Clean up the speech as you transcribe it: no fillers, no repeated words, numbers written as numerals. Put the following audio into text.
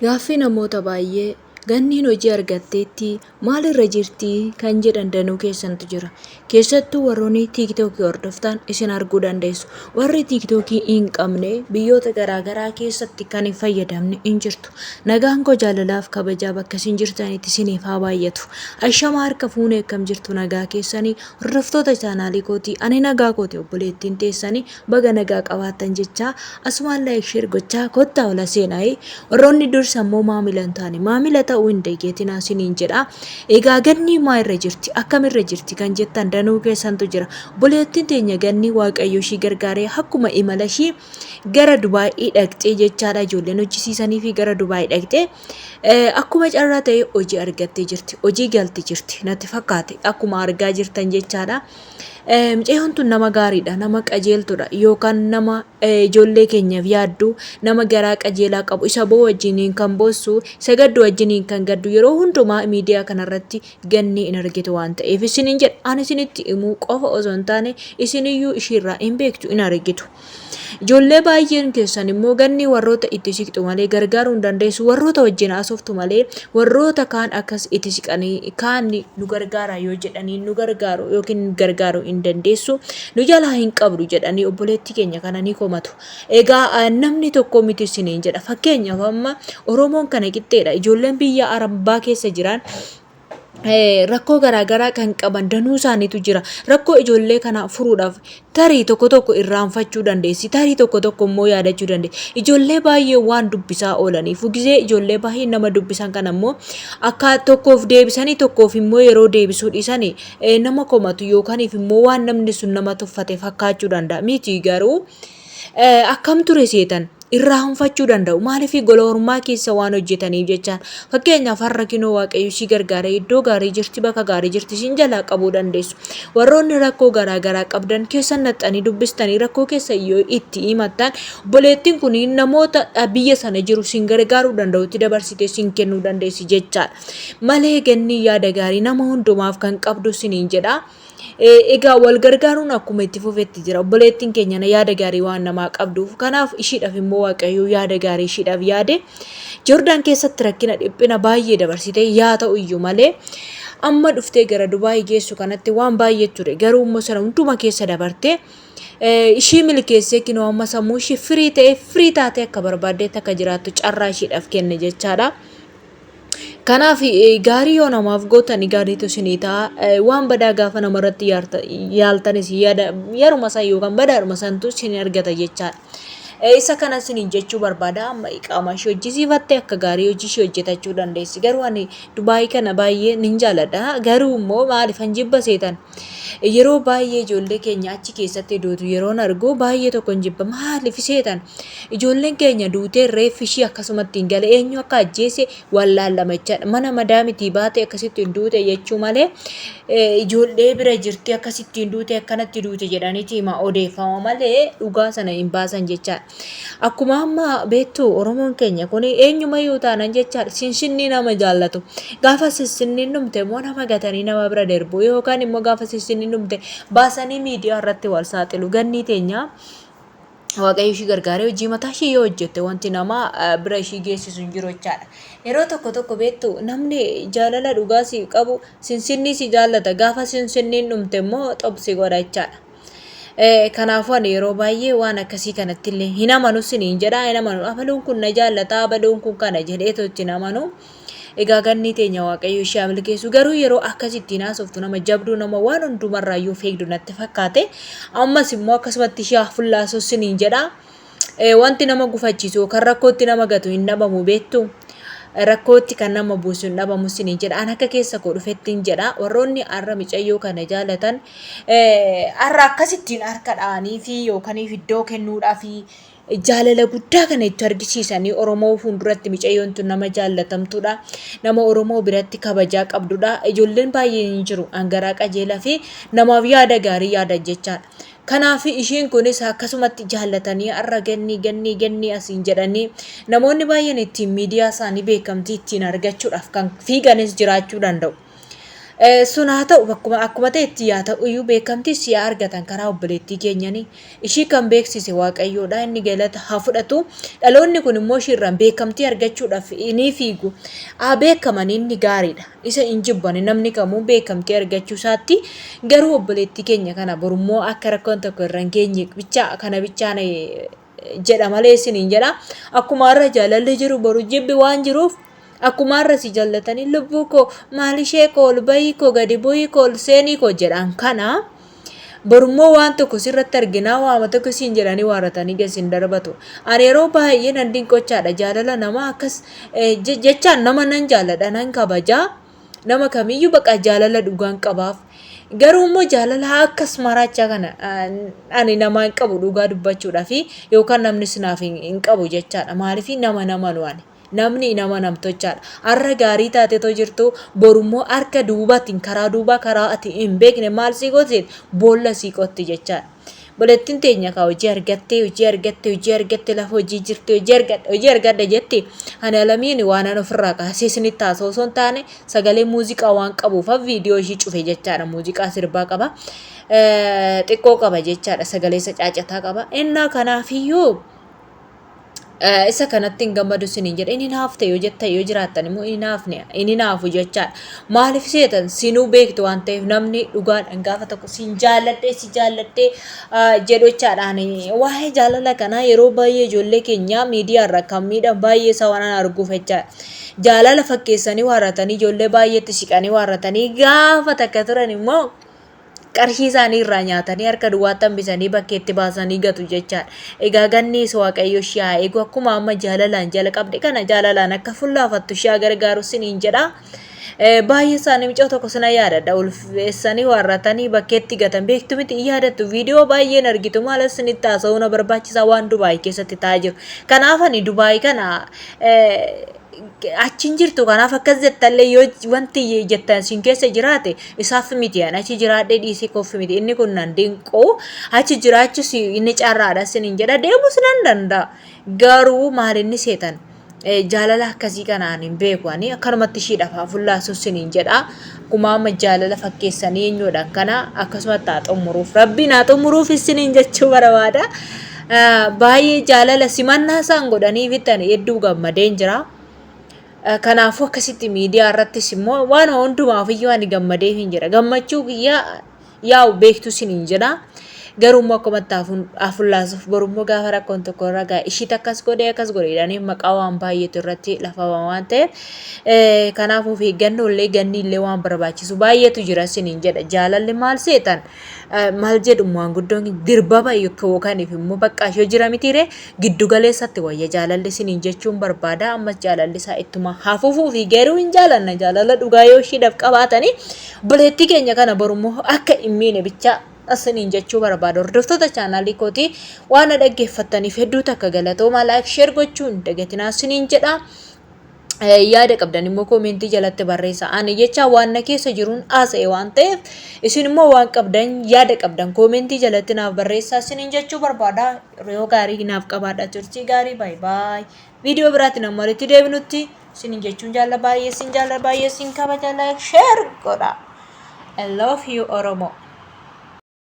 Gaaffii namoota baay'ee ganniin hojii argatteetti maalirra jirtii kan jedhan danuu keessantu jira. Keessattuu warroonni tiiktookii hordoftan isin arguu dandeessu. Warri tiiktookii hin qabne biyyoota garaagaraa keessatti kan hin fayyadamne hin jirtu. Nagaan koo jaalalaaf kabajaa bakka isin jirtanitti isiniif haa baay'atu. Ashama harka fuunee akkam jirtu nagaa keessanii hordoftoota chaanaalii kootii ani nagaa kooti obboleettiin teessanii baga nagaa qabaattan jechaa asumaan laayik sheer gochaa kottaa ola seenaa warroonni dur sammuu maamilan taane maamila ta'uu hin deeggeetinaa isiniin jedha. Egaa ganni maa irra jirti akkamirra jirti kan jettan danuu keessantu jira. Obboleettiin teenya ganni waaqayyo ishii gargaaree akkuma imala ishii gara Dubaayii dhaqxee jechaadha. Ijoolleen hojjisiisanii fi gara Dubaayii dhaqxee akkuma carraa ta'e hojii argattee jirti. Hojii galti jirti natti fakkaate akkuma argaa jirtan jechaadha. Mucayyoon tun nama gaariidha, nama qajeeltudha yookaan nama ijoollee keenyaaf yaaddu, nama garaa qajeelaa qabu, isa boo wajjiniin kan boossu, isa gaddu wajjiniin kan gaddu yeroo hundumaa miidiyaa kanarratti ganni in argitu waan ta'eef isiniin jedha. Ani isinitti himuu qofa osoo hin taane isiniyyuu ishiirraa hin beektu in argitu. Ijoollee baay'een keessan immoo ganni warroota itti siqxu malee gargaaruu hin dandeessu. Warroota wajjin haasoftu malee warroota kaan akkas itti siqanii kaan nu gargaara yoo jedhanii nu gargaaru yookiin gargaaru hin dandeessu. Nu jalaa hin qabdu jedhanii obboleettii keenya kana ni komatu. Egaa namni tokko miti isiniin jedha. Fakkeenyaaf amma Oromoon kana qixxeedha. Ijoolleen biyya Arabaa keessa jiran rakkoo garaagaraa kan qaban danuu isaaniitu jira. Rakkoo ijoollee kana furuudhaaf tarii tokko irraanfachuu dandeessi. Tarii tokko immoo yaadachuu dandeessi. Ijoollee baay'ee waan dubbisaa oolaniif gisee ijoollee baay'ee nama dubbisan kan ammoo akka tokkoof deebisanii tokkoof immoo yeroo deebisuu dhiisanii nama komatu yookaaniif immoo waan namni sun nama tuffate fakkaachuu danda'a. Miti garuu akkam ture seetan irraanfachuu danda'u. Maaliif gola hormaa keessa waan hojjetaniif jechaan. Fakkeenyaaf har'a kinoo waaqayyo ishii gargaaree iddoo gaarii jirti bakka gaarii jirti isin jalaa qabuu dandeessu. Warroonni rakkoo garaagaraa qabdan keessan naxxanii dubbistanii rakkoo keessa yoo itti himattan obboleettiin kun namoota biyya sana jiru sin gargaaruu danda'utti dabarsitee sin kennuu dandeessi jechaadha. Malee ganni yaada gaarii nama hundumaaf kan qabdu siniin jedha. Egaa wal gargaaruun akkuma itti fufetti jira. Obboleettiin keenya yaada gaarii waan namaa qabduuf kanaaf ishiidhaaf immoo waaqayyo yaada gaarii ishiidhaaf yaade. Joordaan keessatti rakkina dhiphina baay'ee dabarsitee yaa ta'u iyyuu malee amma dhuftee gara Dubaayii geessu kanatti waan baay'ee ture. Garuu immoo sana hunduma keessa dabartee ishii milkeessee kinoo amma sammuu ishii firii taatee akka barbaaddeetti akka jiraattu carraa ishiidhaaf kenne jechaadha. Kanaaf gaarii yoo namaaf gootan gaariitu isinii ta'a. Waan badaa gaafa namarratti yaaltanis yeruma san yookaan badaadhuma santu isin argata jechaadha. Isa kana isiniin jechuu barbaada. Amma qaama ishee hojjisiifattee akka gaarii hojii ishee hojjetachuu dandeessi. Garuu ani Dubaayii kana baay'ee nin jaalladha. Garuu immoo maaliif jibba seetan? Yeroo baay'ee ijoollee keenya achi keessatti duutu yeroon argu baay'ee tokko jibba. Maaliif seetan? Ijoolleen keenya duutee reeffi ishii akkasumatti hin gale eenyu akka ajjeese wallaallama jechaadha. Mana madaamitii baate akkasitti hin duute jechuu malee ijoollee bira jirti akkasitti hin duute akkanatti duute jedhaniiti hima odeeffama malee dhugaa sana hin baasan jechaadha. Akkuma amma beektu Oromoon keenya kun eenyumayyuu taanan jechaadha. Sinsinni nama jaallatu. Gaafa sinsinniin dhumte immoo nama gatanii nama bira darbu yookaan immoo gaafa sinsinniin dhumte baasanii miidiyaa irratti wal saaxilu. Ganni teenya waaqayyo ishii gargaaree hojii mataa ishii yoo hojjette wanti nama bira ishii geessisu hin jiru jechaadha. Yeroo tokko beektu namni jaalala dhugaas qabu sinsinni si jaallata. Gaafa sinsinniin dhumte immoo xobsi godha jechaadha. Kanaafuu ani yeroo baay'ee waan akkasii kanatti illee hin amanu siniin jedha. Hin amanu abaluun kun na jaallata abaluun kun kana jedheetu itti hin amanu. Egaa ganni teenya waaqayyo ishee milkeessu garuu yeroo akkasitti naasoftu nama jabduu nama waan hundumarraayyuu feegdu natti fakkaate. Ammas immoo akkasumatti ishee fullaasu siniin jedha. Wanti nama gufachiisu kan rakkootti nama gatu hin dhabamu beektu. Rakkootti kan nama buusu hin dhabamu siniin jedha. An akka keessa koo dhufettiin jedha. Warroonni har'a mucayyoo kana jaalatan har'a akkasittiin harka dha'anii fi yookaaniif iddoo kennuudhaa fi jaalala guddaa kana itti argisiisanii Oromoo fuulduratti mucayyoon tun nama jaallatamtuudha. Nama Oromoo biratti kabajaa qabduudha. Ijoolleen baay'een hin jiru. Angaraa qajeelaa fi namaaf yaada gaarii yaadan jechaadha. Kanaaf ishiin kunis akkasumatti jaallatanii har'a ganni asiin jedhanii namoonni baay'een ittiin miidiyaa isaanii beekamtii ittiin argachuudhaaf kan fiiganis jiraachuu danda'u. Sun haa ta'u akkuma ta'etti yaa ta'u iyyuu beekamtii si argatan karaa obboleettii keenyanii ishii kan beeksise waaqayyoodha inni galata haa fudhatu dhaloonni kun immoo ishiirraan beekamtii argachuudhaaf ni fiigu haa beekaman inni gaariidha isa hin jibbani namni kamuu beekamtii argachuu isaatti garuu obboleettii keenya kana borummoo akka rakkoon tokko irra hin geenye bichaa kana bichaan jedha malee isiniin jedha akkuma har'a jaalalli jiru boru jibbi waan jiruuf akkuma har'a si jaallatanii lubbuu koo maal ishee koo ol bahii koo gadi bu'ii koo ol seenii koo jedhan kana borummoo waan tokko sirratti arginaa waama tokko siin jedhanii waaratanii geessin darbatu ani yeroo baay'ee nan dinqochaadha jaalala nama akkas jechaan nama nan jaalladha nan kabajaa nama kamiyyuu baqa jaalala dhugaan qabaaf garuu immoo jaalala akkas maraachaa kana ani nama hin qabu dhugaa dubbachuudhaaf yookaan namni sinaaf hin qabu jechaadha maaliif nama nu ani namni nama namtochaadha har'a gaarii taatetoo jirtu borummoo harka duubaatiin karaa duubaa karaa ati hin beekne maal sii qotte boolla sii qotti jechaadha. Boleettiin teenya kaa hojii argatte lafa hojii jirti hojii argadde jetti ani alamiin waan an ofirraa kaasee isinitti taasoo osoo hin taane sagalee muuziqaa waan qabuuf viidiyoo ishii cufe jechaadha muuziqaa sirbaa qaba xiqqoo qaba jechaadha sagalee isa caacataa qaba innaa kanaafiyyuu isa kanatti hin gammadu siniin jedha inni naafte yoo jetta yoo jiraattan immoo inni naafu jechaadha maaliif seetan sinuu beektu waan ta'eef namni dhugaadhaan gaafa tokko siin jaalladhee jedhochaadhaan waa'ee jaalala kanaa yeroo baay'ee ijoollee keenya miidiyaa irra kan miidhan baay'ee isa waan arguuf jechaadha jaalala fakkeessanii waarratanii ijoollee baay'eetti siqanii waarratanii gaafa takka turan immoo qarshii isaanii irraa nyaatanii harka duwwaatti hambisanii bakkeetti baasanii gatu jechaadha. Egaa gannis waaqayyo shi'aa eegu akkuma amma jaalalaan jala qabde kana jaalalaan akka fullaafattu shi'aa gargaaru siniin jedha. Baay'ee isaanii miccoo tokko sana yaadadha ulfeessanii warratanii bakkeetti gatan beektu miti yaadattu viidiyoo baay'een argitu maal isinitti haasa'uu na barbaachisaa waan Dubaay keessatti ta'aa jiru. Kanaaf ani Dubaay kana achin jirtu kanaaf akkas jettallee yoo wanti jettan sin keessa jiraate isaaf miti achi jiraadhee dhiisii koof miti inni kun nan dinqoo achi jiraachus inni carraadha sinin jedha deemus nan danda'a garuu maal inni seetan jaalala akkasii kanaan hin beeku ani akkanumatti shiidhaaf fullaasuu sinin jedha kuma amma jaalala fakkeessanii eenyuudhaan kana akkasumatti haa xumuruuf rabbiin haa xumuruuf sinin jechuu barbaada baay'ee jaalala simannaa isaan godhanii bitan hedduu gammadeen jira. Kanaafuu akkasitti miidiyaa irrattis immoo waan hundumaaf iyyuu ani gammadee hin jira gammachuu yaa'u beektu siniin jedha garuu immoo akkumatti hafullaasuuf borummoo gaafa rakkoon tokko irra ga'a ishiit akkas godheedhaan maqaa waan baay'eetu irratti lafa waan ta'eef kanaafuu fi eeggannollee ganniillee waan barbaachisu baay'eetu jira siniin jedha jaalalli maal seetan maal jedhu maanguddoon dirbaba yookaan immoo baqqaashoo jira mitiire giddu galeessatti wayya jaalalli siniin jechuun barbaada ammas jaalalli isaa ittuma hafuufuu fi garuu hin jaalanna jaalala dhugaa yoo ishiidhaaf qabaatanii buleettii keenya kana borummoo akka hin miine bichaa asiniin jechuu barbaada hordoftoota chaanaalii kootii waan dhaggeeffattaniif hedduu takka galatooma laayik sheer gochuu hin dagatinaa siniin jedha. Yaada qabdan immoo koomentii jalatti barreessaa ani jecha waan na keessa jiruun haasa'e waan ta'eef isin immoo waan qabdan yaada qabdan koomentii jalatti naaf barreessaa siniin jechuu barbaada yoo gaarii naaf qabaadha turtii gaarii baay baay viidiyoo biraatiin amma walitti deebinutti siniin jechuun jaalla baay'ee sin kabaja laayik sheer godha I love you Oromo.